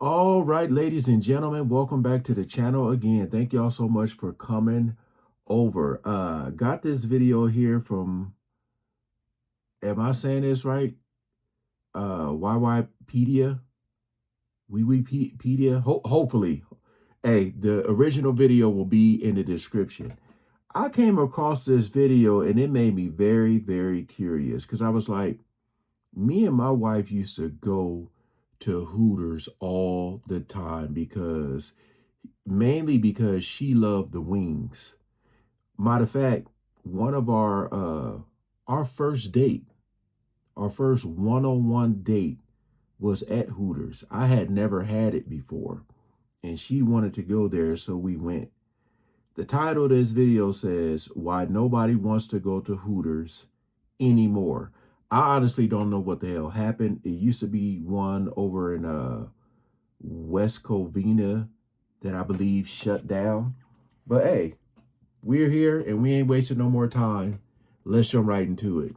All right, ladies and gentlemen, welcome back to the channel again. Thank y'all so much for coming over. Got this video here from, am I saying this right? YYpedia, Wikipedia. Hopefully. Hey, the original video will be in the description. I came across this video and it made me very, very curious because I was like, me and my wife used to go to Hooters all the time because mainly because she loved the wings. Matter of fact, one of our first date, our first one-on-one date was at Hooters. I had never had it before, and she wanted to go there, so we went. The title of this video says, Why Nobody Wants to Go to Hooters Anymore. I honestly don't know what the hell happened. It used to be one over in West Covina that I believe shut down. But hey, we're here and we ain't wasting no more time. Let's jump right into it.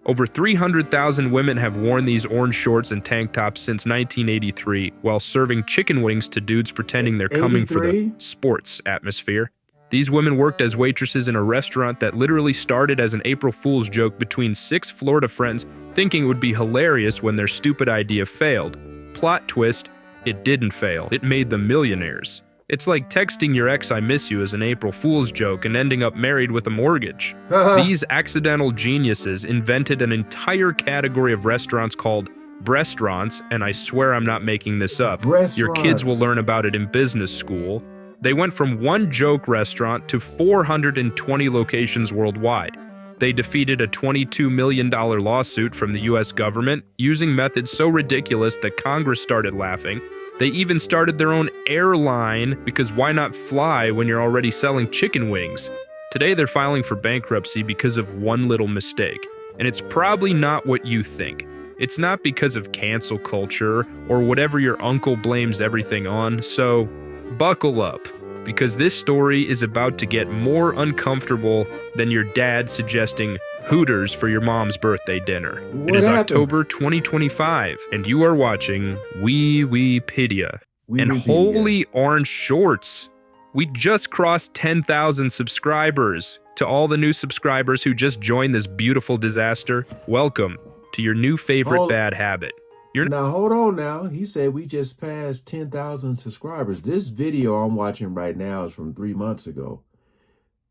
Over 300,000 women have worn these orange shorts and tank tops since 1983 while serving chicken wings to dudes pretending they're coming for the sports atmosphere. These women worked as waitresses in a restaurant that literally started as an April Fool's joke between 6 Florida friends thinking it would be hilarious when their stupid idea failed. Plot twist, it didn't fail. It made them millionaires. It's like texting your ex "I miss you" as an April Fool's joke and ending up married with a mortgage. These accidental geniuses invented an entire category of restaurants called breastaurants, and I swear I'm not making this up. Your kids will learn about it in business school. They went from one joke restaurant to 420 locations worldwide. They defeated a $22 million lawsuit from the US government using methods so ridiculous that Congress started laughing. They even started their own airline because why not fly when you're already selling chicken wings? Today they're filing for bankruptcy because of one little mistake. And it's probably not what you think. It's not because of cancel culture or whatever your uncle blames everything on, so buckle up, because this story is about to get more uncomfortable than your dad suggesting Hooters for your mom's birthday dinner. It is October 2025, and you are watching Wikipedia. And holy orange shorts! We just crossed 10,000 subscribers. To all the new subscribers who just joined this beautiful disaster, welcome to your new favorite bad habit. Now, hold on now. He said we just passed 10,000 subscribers. This video I'm watching right now is from 3 months ago.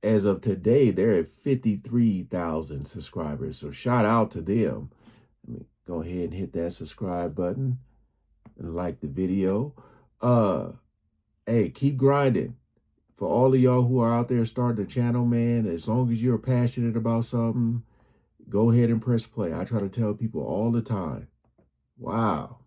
As of today, they're at 53,000 subscribers. So shout out to them. Let me go ahead and hit that subscribe button and like the video. Hey, keep grinding. For all of y'all who are out there starting the channel, man, as long as you're passionate about something, go ahead and press play. I try to tell people all the time. Wow.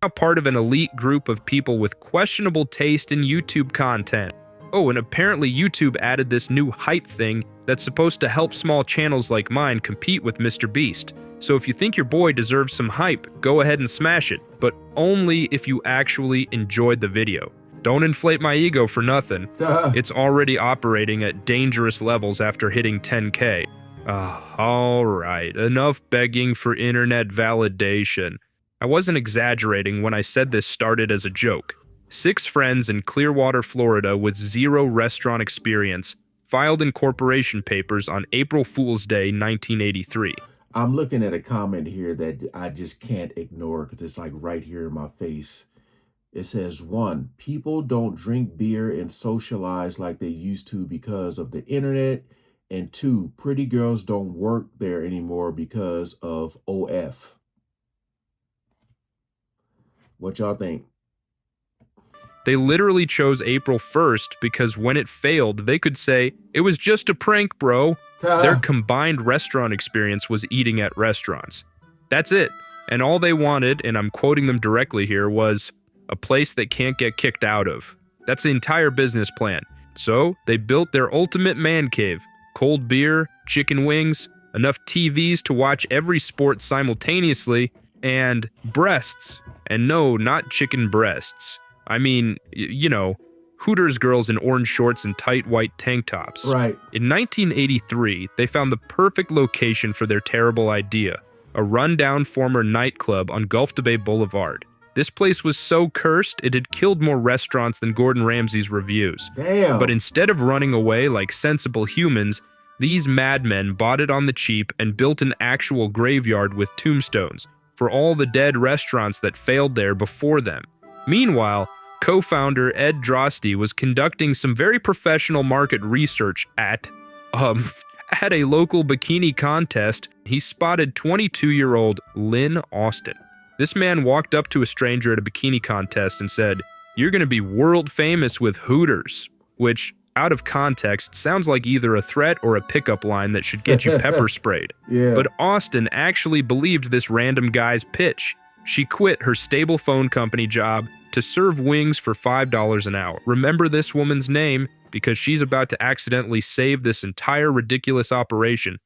Now part of an elite group of people with questionable taste in YouTube content. Oh, and apparently YouTube added this new hype thing that's supposed to help small channels like mine compete with Mr. Beast. So if you think your boy deserves some hype, go ahead and smash it, but only if you actually enjoyed the video. Don't inflate my ego for nothing. It's already operating at dangerous levels after hitting 10K. Alright, enough begging for internet validation. I wasn't exaggerating when I said this started as a joke. 6 friends in Clearwater, Florida with 0 restaurant experience filed incorporation papers on April Fool's Day, 1983. I'm looking at a comment here that I just can't ignore because it's like right here in my face. It says, 1, people don't drink beer and socialize like they used to because of the internet. And 2, pretty girls don't work there anymore because of OF. What y'all think? They literally chose April 1st because when it failed, they could say, "It was just a prank, bro." Their combined restaurant experience was eating at restaurants. That's it. And all they wanted, and I'm quoting them directly here, was a place they can't get kicked out of. That's the entire business plan. So they built their ultimate man cave. Cold beer, chicken wings, enough TVs to watch every sport simultaneously, and breasts. And no, not chicken breasts. I mean, you know, Hooters girls in orange shorts and tight white tank tops. Right. In 1983, they found the perfect location for their terrible idea, a rundown former nightclub on Gulf to Bay Boulevard. This place was so cursed, it had killed more restaurants than Gordon Ramsay's reviews. Damn. But instead of running away like sensible humans, these madmen bought it on the cheap and built an actual graveyard with tombstones for all the dead restaurants that failed there before them. Meanwhile, co-founder Ed Drosty was conducting some very professional market research at a local bikini contest. He spotted 22-year-old Lynn Austin. This man walked up to a stranger at a bikini contest and said, "You're going to be world famous with Hooters," which, out of context, sounds like either a threat or a pickup line that should get you pepper sprayed. Yeah. But Austin actually believed this random guy's pitch. She quit her stable phone company job to serve wings for $5 an hour. Remember this woman's name because she's about to accidentally save this entire ridiculous operation.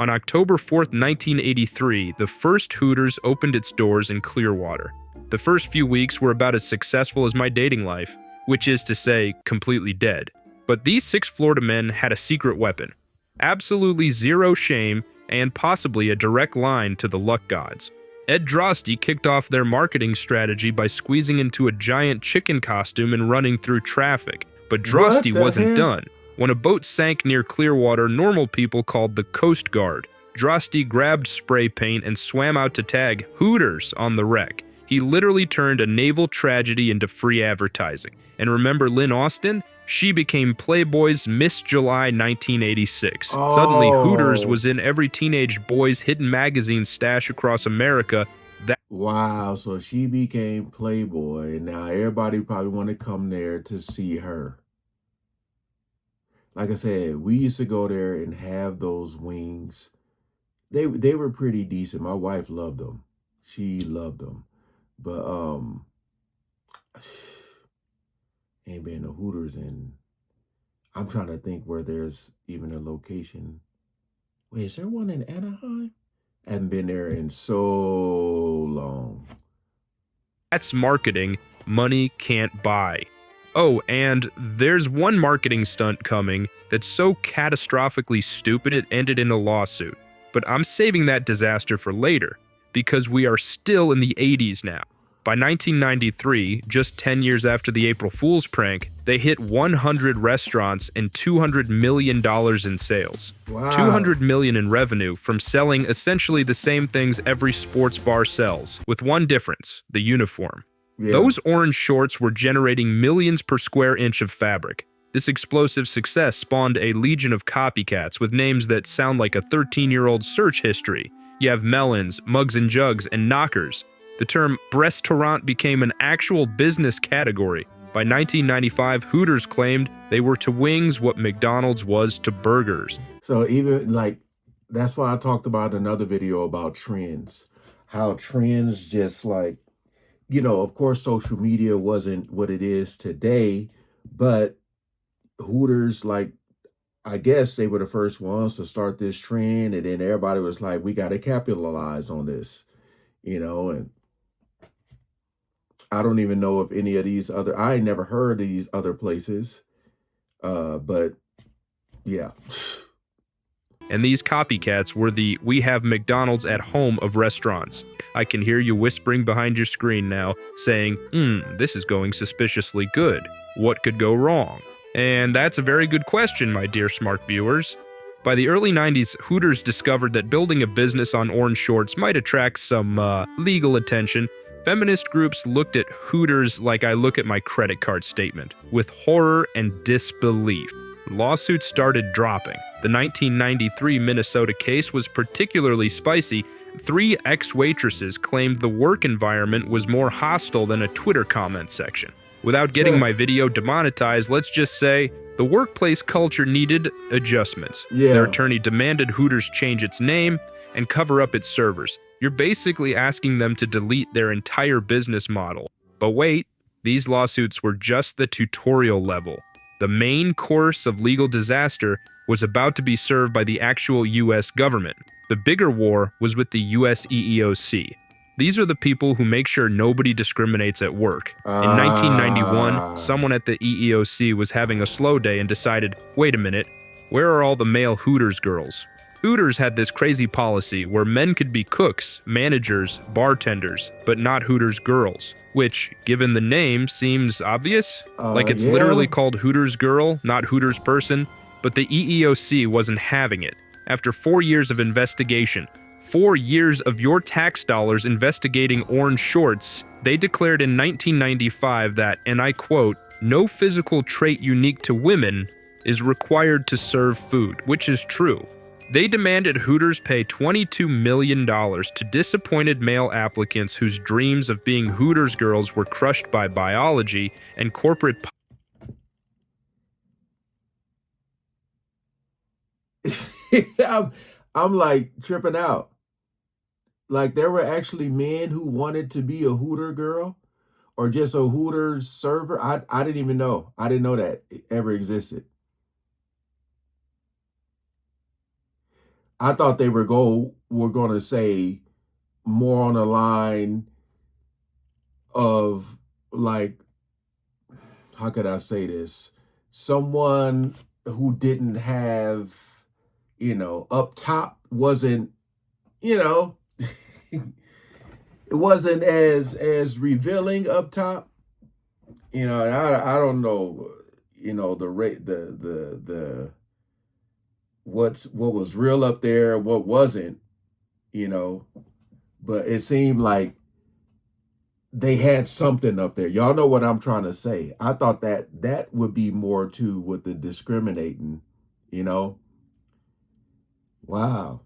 On October 4th, 1983, the first Hooters opened its doors in Clearwater. The first few weeks were about as successful as my dating life, which is to say, completely dead. But these 6 Florida men had a secret weapon. Absolutely zero shame and possibly a direct line to the luck gods. Ed Drosty kicked off their marketing strategy by squeezing into a giant chicken costume and running through traffic. But Drosty wasn't done. When a boat sank near Clearwater, normal people called the Coast Guard. Drosty grabbed spray paint and swam out to tag Hooters on the wreck. He literally turned a naval tragedy into free advertising. And remember Lynn Austin? She became Playboy's Miss July 1986. Oh. Suddenly, Hooters was in every teenage boy's hidden magazine stash across America. Wow, so she became Playboy, and now everybody probably want to come there to see her. Like I said, we used to go there and have those wings. They were pretty decent. My wife loved them. She loved them. But ain't been to Hooters, and I'm trying to think where there's even a location. Wait, is there one in Anaheim? I haven't been there in so long. That's marketing money can't buy. Oh, and there's one marketing stunt coming that's so catastrophically stupid it ended in a lawsuit. But I'm saving that disaster for later, because we are still in the 80s now. By 1993, just 10 years after the April Fool's prank, they hit 100 restaurants and $200 million in sales. Wow. $200 million in revenue from selling essentially the same things every sports bar sells, with one difference: the uniform. Yeah. Those orange shorts were generating millions per square inch of fabric. This explosive success spawned a legion of copycats with names that sound like a 13-year-old search history. You have Melons, Mugs and Jugs, and Knockers. The term breastaurant became an actual business category. By 1995, Hooters claimed they were to wings what McDonald's was to burgers. So even like, that's why I talked about another video about trends. How trends just like, of course, social media wasn't what it is today, but Hooters, like, I guess they were the first ones to start this trend. And then everybody was like, we got to capitalize on this, and I don't even know if any of these I ain't never heard of these other places. But yeah. And these copycats were the "we have McDonald's at home" of restaurants. I can hear you whispering behind your screen now, saying, this is going suspiciously good. What could go wrong? And that's a very good question, my dear smart viewers. By the early 90s, Hooters discovered that building a business on orange shorts might attract some legal attention. Feminist groups looked at Hooters like I look at my credit card statement, with horror and disbelief. Lawsuits started dropping. The 1993 Minnesota case was particularly spicy. 3 ex-waitresses claimed the work environment was more hostile than a Twitter comment section. Without getting my video demonetized, let's just say the workplace culture needed adjustments. Yeah. Their attorney demanded Hooters change its name and cover up its servers. You're basically asking them to delete their entire business model. But wait, these lawsuits were just the tutorial level. The main course of legal disaster was about to be served by the actual US government. The bigger war was with the US EEOC. These are the people who make sure nobody discriminates at work. In 1991, someone at the EEOC was having a slow day and decided, wait a minute, where are all the male Hooters girls? Hooters had this crazy policy where men could be cooks, managers, bartenders, but not Hooters girls, which, given the name, seems obvious. Like it's Yeah. literally called Hooters girl, not Hooters person, but the EEOC wasn't having it. After 4 years of investigation, 4 years of your tax dollars investigating orange shorts, they declared in 1995 that, and I quote, "no physical trait unique to women is required to serve food," which is true. They demanded Hooters pay $22 million to disappointed male applicants whose dreams of being Hooters girls were crushed by biology and corporate I'm like tripping out. Like there were actually men who wanted to be a Hooter girl or just a Hooters server. I didn't even know. I didn't know that it ever existed. I thought they were going to say more on the line of like, how could I say this? Someone who didn't have, up top wasn't, you know, it wasn't as revealing up top. I don't know, the rate the what was real up there, what wasn't, you know, but it seemed like they had something up there. Y'all know what I'm trying to say. I thought that would be more to with the discriminating, you know. Wow.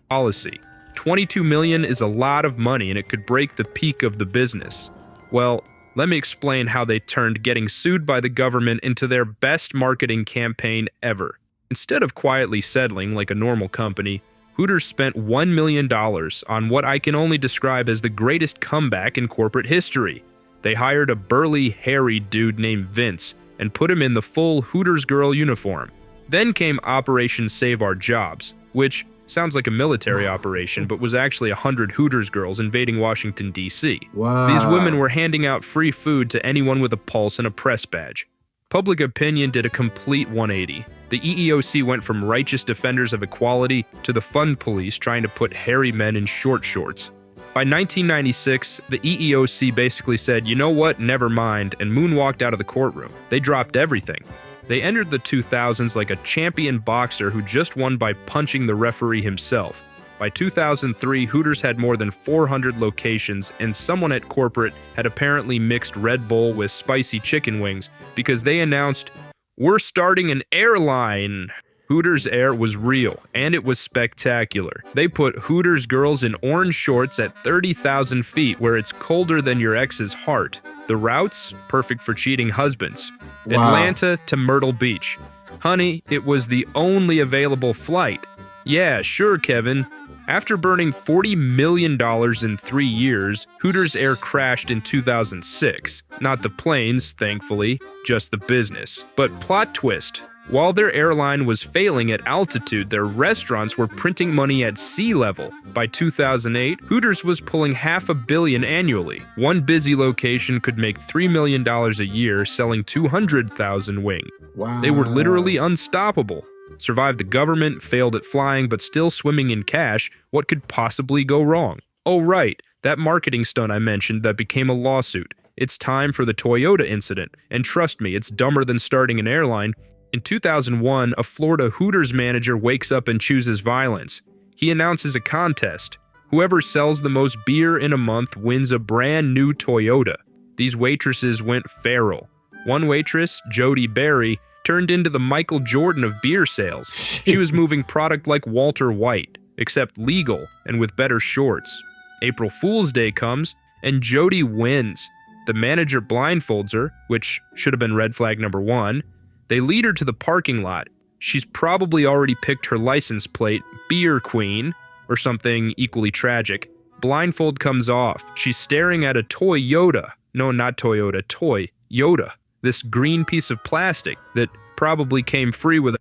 policy. 22 million is a lot of money and it could break the peak of the business. Well, let me explain how they turned getting sued by the government into their best marketing campaign ever. Instead of quietly settling like a normal company, Hooters spent $1 million on what I can only describe as the greatest comeback in corporate history. They hired a burly, hairy dude named Vince and put him in the full Hooters girl uniform. Then came Operation Save Our Jobs, which sounds like a military operation, but was actually 100 Hooters girls invading Washington, D.C. These women Wow. were handing out free food to anyone with a pulse and a press badge. Public opinion did a complete 180. The EEOC went from righteous defenders of equality to the fun police trying to put hairy men in short shorts. By 1996, the EEOC basically said, you know what, never mind, and moonwalked out of the courtroom. They dropped everything. They entered the 2000s like a champion boxer who just won by punching the referee himself. By 2003, Hooters had more than 400 locations, and someone at corporate had apparently mixed Red Bull with spicy chicken wings because they announced, "We're starting an airline." Hooters Air was real, and it was spectacular. They put Hooters girls in orange shorts at 30,000 feet where it's colder than your ex's heart. The routes? Perfect for cheating husbands. Wow. Atlanta to Myrtle Beach. Honey, it was the only available flight. Yeah, sure, Kevin. After burning $40 million in 3 years, Hooters Air crashed in 2006. Not the planes, thankfully, just the business. But plot twist. While their airline was failing at altitude, their restaurants were printing money at sea level. By 2008, Hooters was pulling $500 million annually. One busy location could make $3 million a year selling 200,000 wings. Wow. They were literally unstoppable. Survived the government, failed at flying, but still swimming in cash. What could possibly go wrong? Oh right, that marketing stunt I mentioned that became a lawsuit. It's time for the Toy Yoda incident, and trust me, it's dumber than starting an airline. In 2001, a Florida Hooters manager wakes up and chooses violence. He announces a contest. Whoever sells the most beer in a month wins a brand new Toyota. These waitresses went feral. One waitress, Jody Berry, turned into the Michael Jordan of beer sales. She was moving product like Walter White, except legal and with better shorts. April Fool's Day comes, and Jody wins. The manager blindfolds her, which should have been red flag number 1. They lead her to the parking lot. She's probably already picked her license plate, Beer Queen, or something equally tragic. Blindfold comes off. She's staring at a Toy Yoda. No, not Toyota, Toy Yoda. This green piece of plastic that probably came free with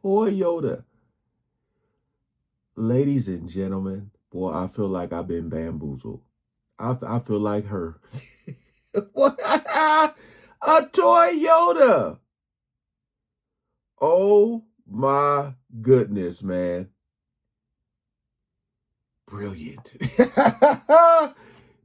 Toy Yoda. Ladies and gentlemen, boy, I feel like I've been bamboozled. I feel like her. What? A Toy Yoda. Oh my goodness, man. Brilliant.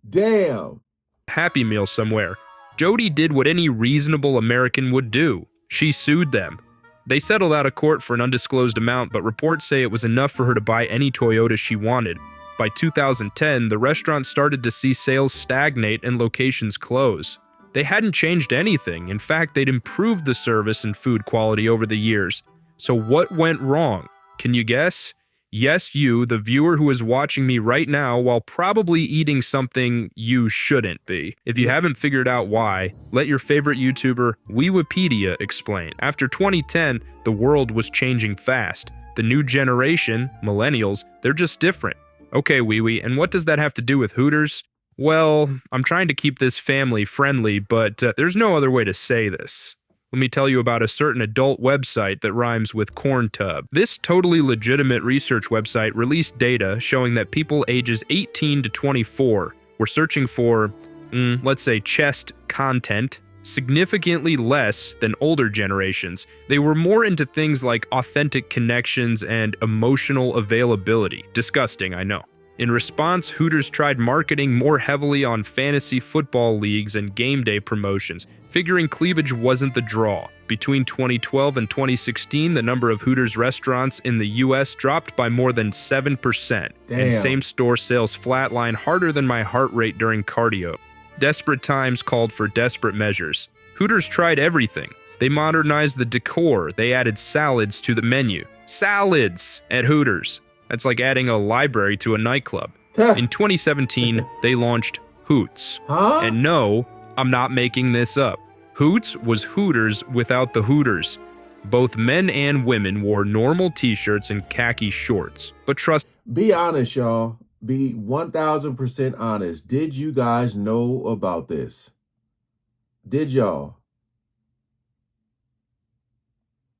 Damn. Happy Meal somewhere. Jody did what any reasonable American would do. She sued them. They settled out of court for an undisclosed amount, but reports say it was enough for her to buy any Toyota she wanted. By 2010, the restaurant started to see sales stagnate and locations close. They hadn't changed anything. In fact, they'd improved the service and food quality over the years. So what went wrong? Can you guess? Yes, you, the viewer who is watching me right now while probably eating something you shouldn't be. If you haven't figured out why, let your favorite YouTuber, Wikipedia, explain. After 2010, the world was changing fast. The new generation, millennials, they're just different. Okay, Wee, and what does that have to do with Hooters? Well, I'm trying to keep this family friendly, but there's no other way to say this. Let me tell you about a certain adult website that rhymes with corn tub. This totally legitimate research website released data showing that people ages 18 to 24 were searching for, let's say, chest content significantly less than older generations. They were more into things like authentic connections and emotional availability. Disgusting, I know. In response, Hooters tried marketing more heavily on fantasy football leagues and game day promotions, figuring cleavage wasn't the draw. Between 2012 and 2016, the number of Hooters restaurants in the US dropped by more than 7%, and same-store sales flatlined harder than my heart rate during cardio. Desperate times called for desperate measures. Hooters tried everything. They modernized the decor, they added salads to the menu. Salads at Hooters. That's like adding a library to a nightclub. In 2017, they launched Hoots. And no, I'm not making this up. Hoots was Hooters without the Hooters. Both men and women wore normal t-shirts and khaki shorts. But trust Be honest, y'all. Be 1000% honest. Did you guys know about this? Did y'all?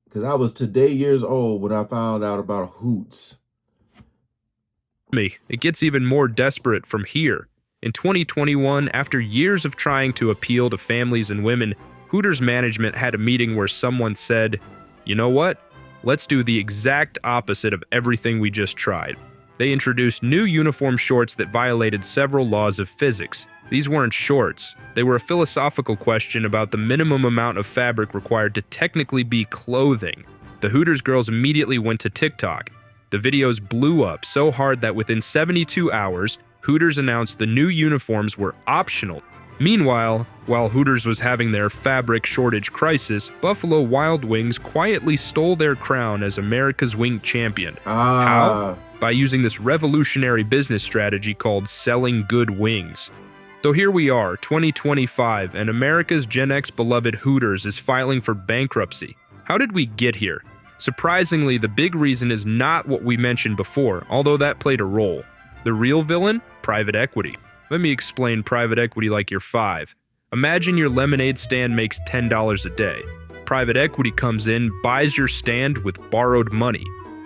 Because I was today years old when I found out about Hoots. It gets even more desperate from here. In 2021, after years of trying to appeal to families and women, Hooters management had a meeting where someone said, you know what? Let's do the exact opposite of everything we just tried. They introduced new uniform shorts that violated several laws of physics. These weren't shorts. They were a philosophical question about the minimum amount of fabric required to technically be clothing. The Hooters girls immediately went to TikTok. The videos blew up so hard that within 72 hours, Hooters announced the new uniforms were optional. Meanwhile, while Hooters was having their fabric shortage crisis, Buffalo Wild Wings quietly stole their crown as America's wing champion. How? By using this revolutionary business strategy called selling good wings. So here we are, 2025, and America's Gen X beloved Hooters is filing for bankruptcy. How did we get here? Surprisingly, the big reason is not what we mentioned before, although that played a role. The real villain? Private equity. Let me explain private equity like you're 5. Imagine your lemonade stand makes $10 a day. Private equity comes in, buys your stand with borrowed money,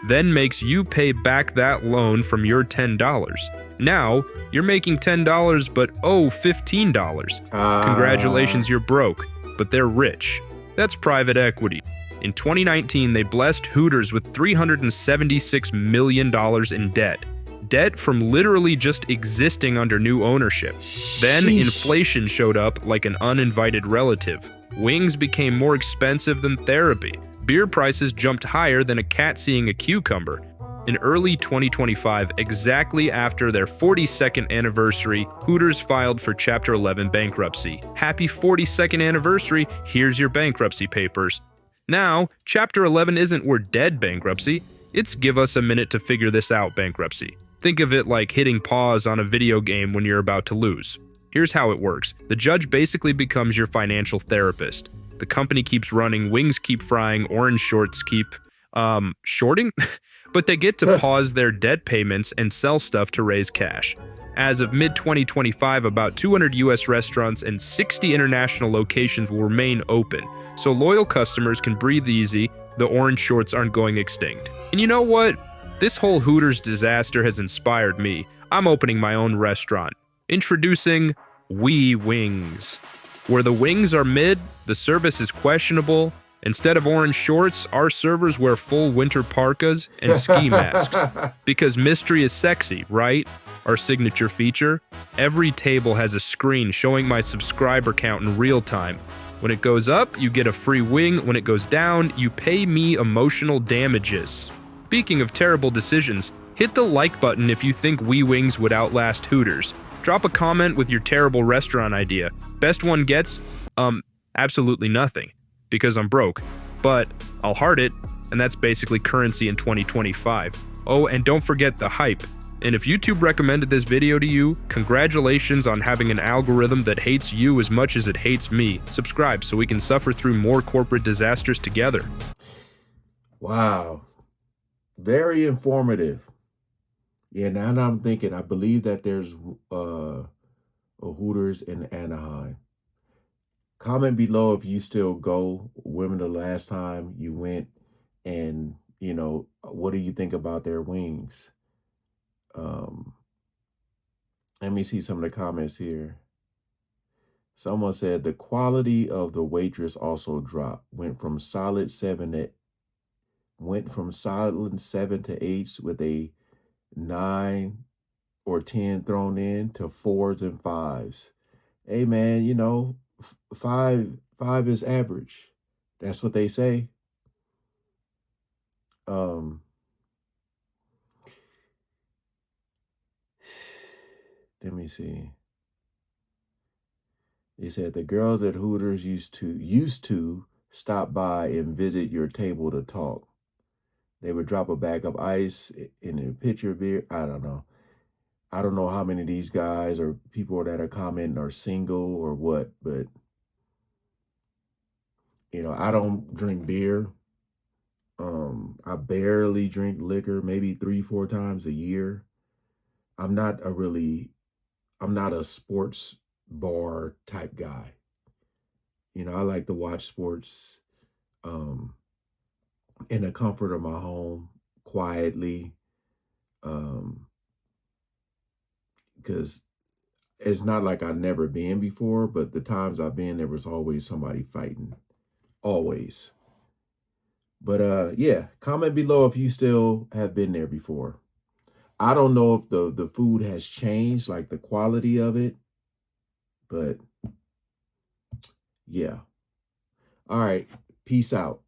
then makes you pay back that loan from your $10. Now, you're making $10 but owe $15. Congratulations, you're broke, but they're rich. That's private equity. In 2019, they blessed Hooters with $376 million in debt. Debt from literally just existing under new ownership. Then inflation showed up like an uninvited relative. Wings became more expensive than therapy. Beer prices jumped higher than a cat seeing a cucumber. In early 2025, exactly after their 42nd anniversary, Hooters filed for Chapter 11 bankruptcy. Happy 42nd anniversary, here's your bankruptcy papers. Now, Chapter 11 isn't we're dead bankruptcy, it's give us a minute to figure this out bankruptcy. Think of it like hitting pause on a video game when you're about to lose. Here's how it works. The judge basically becomes your financial therapist. The company keeps running, wings keep frying, orange shorts keep, shorting? But they get to pause their debt payments and sell stuff to raise cash. As of mid-2025, about 200 US restaurants and 60 international locations will remain open, so loyal customers can breathe easy, the orange shorts aren't going extinct. And you know what? This whole Hooters disaster has inspired me. I'm opening my own restaurant. Introducing Wee Wings. Where the wings are mid, the service is questionable. Instead of orange shorts, our servers wear full winter parkas and ski masks. Because mystery is sexy, right? Our signature feature. Every table has a screen showing my subscriber count in real time. When it goes up, you get a free wing. When it goes down, you pay me emotional damages. Speaking of terrible decisions, hit the like button if you think Wee Wings would outlast Hooters. Drop a comment with your terrible restaurant idea. Best one gets, absolutely nothing, because I'm broke. But I'll heart it, and that's basically currency in 2025. Oh, and don't forget the hype. And if YouTube recommended this video to you, congratulations on having an algorithm that hates you as much as it hates me. Subscribe so we can suffer through more corporate disasters together. Wow. Very informative. Yeah, now that I'm thinking, I believe that there's a Hooters in Anaheim. Comment below if you still go. When the last time you went, and what do you think about their wings? Let me see some of the comments here. Someone said the quality of the waitress also dropped. Went from solid 7 to 8s with a 9 or 10 thrown in to 4s and 5s. Hey man, five is average. That's what they say. Let me see. They said the girls at Hooters used to stop by and visit your table to talk. They would drop a bag of ice in a pitcher of beer. I don't know. I don't know how many of these guys or people that are commenting are single or what, but I don't drink beer. I barely drink liquor, maybe 3-4 times a year. I'm not a sports bar type guy. I like to watch sports in the comfort of my home, quietly, because it's not like I've never been before, but the times I've been, there was always somebody fighting, always. But yeah, comment below if you still have been there before. I don't know if the food has changed, like the quality of it, but yeah. All right, peace out.